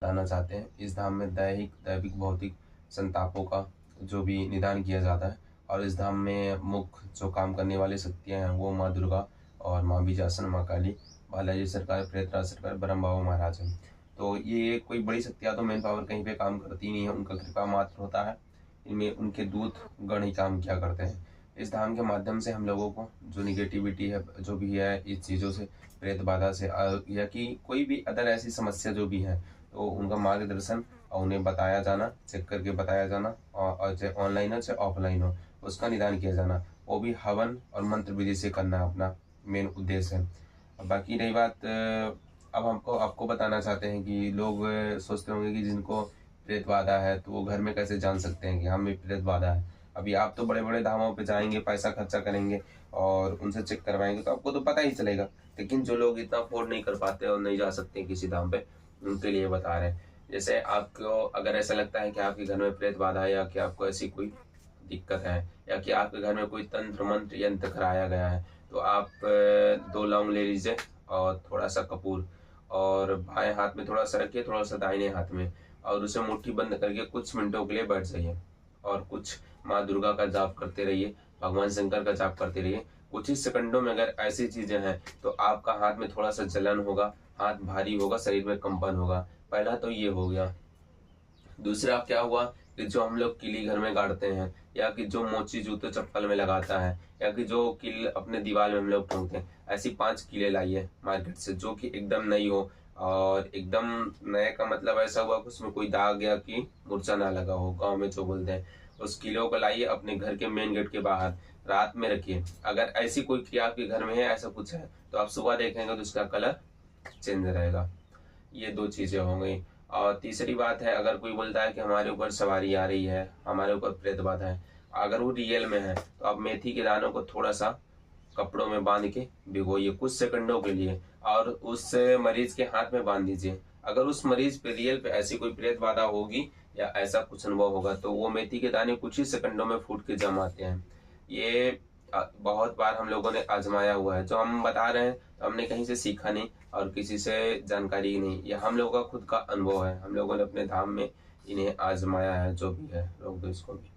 बताना चाहते हैं। इस धाम में दैहिक, दैविक, भौतिक संतापों का जो भी निदान किया जाता है और इस धाम में मुख्य जो काम करने वाली शक्तियाँ हैं वो माँ दुर्गा और माँ बीजासन, माँ काली, बालाजी सरकार, प्रेतराज सरकार, ब्रह्म बाबा महाराज हैं। तो ये कोई बड़ी शक्तियाँ तो मैन पावर कहीं पे काम करती नहीं है, उनका कृपा मात्र होता है। इनमें उनके दूत गण ही काम किया करते हैं। इस धाम के माध्यम से हम लोगों को जो निगेटिविटी है, जो भी है इस चीज़ों से, प्रेत बाधा से या कि कोई भी अदर ऐसी समस्या जो भी है, तो उनका मार्गदर्शन और उन्हें बताया जाना, चेक करके बताया जाना, और चाहे ऑनलाइन हो चाहे ऑफलाइन हो उसका निदान किया जाना, वो भी हवन और मंत्र विधि से करना अपना मेन उद्देश्य है। और बाकी रही बात, अब हमको आपको बताना चाहते हैं कि लोग सोचते होंगे कि जिनको प्रेत बाधा है तो वो घर में कैसे जान सकते हैं कि हमें प्रेत बाधा है। अभी आप तो बड़े बड़े धामों पे जाएंगे, पैसा खर्चा करेंगे और उनसे चेक करवाएंगे तो आपको तो पता ही चलेगा। लेकिन जो लोग इतना अफोर्ड नहीं कर पाते और नहीं जा सकते किसी धाम पे, उनके लिए बता रहे हैं। जैसे आपको अगर ऐसा लगता है कि आपके घर में प्रेत बाधा है या कि आपको ऐसी कोई दिक्कत है या कि आपके घर में कोई तंत्र मंत्र यंत्र कराया गया है, तो आप 2 लौंग ले लीजिए और थोड़ा सा कपूर, और बाएं हाथ में थोड़ा सा रखिए, थोड़ा सा दाहिने हाथ में, और उसे मुट्ठी बंद करके कुछ मिनटों के लिए बैठ जाइए और कुछ माँ दुर्गा का जाप करते रहिए, भगवान शंकर का जाप करते रहिए। कुछ ही सेकंडों में अगर ऐसी चीजें हैं तो आपका हाथ में थोड़ा सा जलन होगा, हाथ भारी होगा, शरीर में कंपन होगा। पहला तो ये हो गया। दूसरा क्या हुआ कि जो हम लोग किली घर में गाड़ते हैं या कि जो मोची जूते चप्पल में लगाता है या कि जो किल अपने दीवार में हम लोग ठोंकते हैं, ऐसी 5 किले लाइए मार्केट से जो कि एकदम नई हो। और एकदम नए का मतलब ऐसा हुआ कि उसमें कोई दाग या कि मुर्चा ना लगा हो, गांव में जो बोलते हैं। उस किलो को लाइए अपने घर के मेन गेट के बाहर, रात में रखिए। अगर ऐसी कोई क्रिया आपके घर में है, ऐसा कुछ है, तो आप सुबह देखेंगे तो उसका कलर चेंज रहेगा। ये 2 चीजें हो गई। और तीसरी बात है, अगर कोई बोलता है कि हमारे ऊपर सवारी आ रही है, हमारे ऊपर प्रेत बाधा है, अगर वो रियल में है तो आप मेथी के दानों को थोड़ा सा कपड़ों में बांध के भिगोइए कुछ सेकंडों के लिए और उस मरीज के हाथ में बांध दीजिए। अगर उस मरीज पे रियल पे ऐसी कोई प्रेत बाधा होगी या ऐसा कुछ अनुभव होगा तो वो मेथी के दाने कुछ ही सेकंडों में फूट के जम आते हैं। ये बहुत बार हम लोगों ने आजमाया हुआ है। जो हम बता रहे हैं तो हमने कहीं से सीखा नहीं और किसी से जानकारी नहीं, यह हम लोगों का खुद का अनुभव है। हम लोगों ने अपने धाम में इन्हें आजमाया है। जो भी है, रोक दो इसको भी।